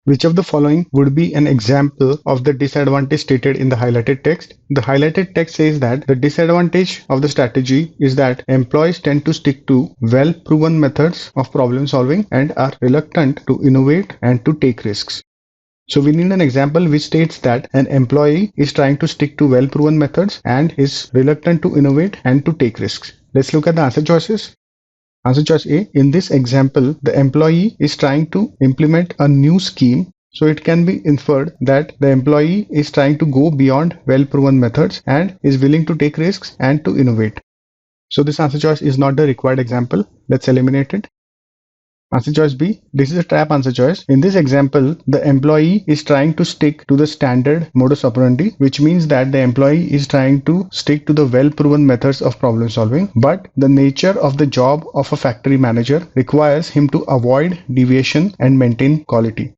Which of the following would be an example of the disadvantage stated in the highlighted text? The highlighted text says that the disadvantage of the strategy is that employees tend to stick to well-proven methods of problem solving and are reluctant to innovate and to take risks. So we need an example which states that an employee is trying to stick to well-proven methods and is reluctant to innovate and to take risks. Let's look at the answer choices. Answer choice A. In this example, the employee is trying to implement a new scheme. So it can be inferred that the employee is trying to go beyond well-proven methods and is willing to take risks and to innovate. So this answer choice is not the required example. Let's eliminate it. Answer choice B. This is a trap answer choice. In this example, the employee is trying to stick to the standard modus operandi, which means that the employee is trying to stick to the well-proven methods of problem solving, but the nature of the job of a factory manager requires him to avoid deviation and maintain quality.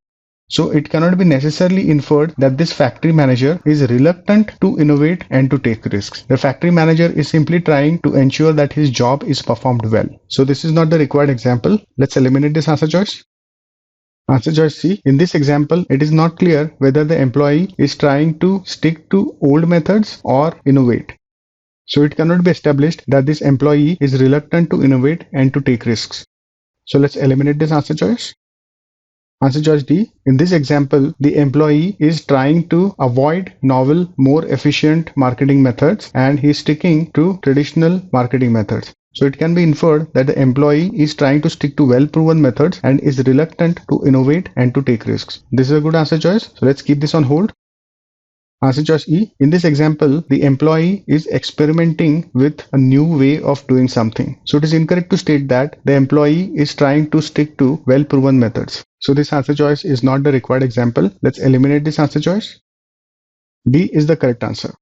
So it cannot be necessarily inferred that this factory manager is reluctant to innovate and to take risks. The factory manager is simply trying to ensure that his job is performed well. So this is not the required example. Let's eliminate this answer choice. Answer choice C. In this example, it is not clear whether the employee is trying to stick to old methods or innovate. So it cannot be established that this employee is reluctant to innovate and to take risks. So let's eliminate this answer choice. Answer choice D. In this example, the employee is trying to avoid novel, more efficient marketing methods and he is sticking to traditional marketing methods. So it can be inferred that the employee is trying to stick to well-proven methods and is reluctant to innovate and to take risks. This is a good answer choice. So let's keep this on hold. Answer choice E. In this example, the employee is experimenting with a new way of doing something. So it is incorrect to state that the employee is trying to stick to well-proven methods. So this answer choice is not the required example. Let's eliminate this answer choice. D is the correct answer.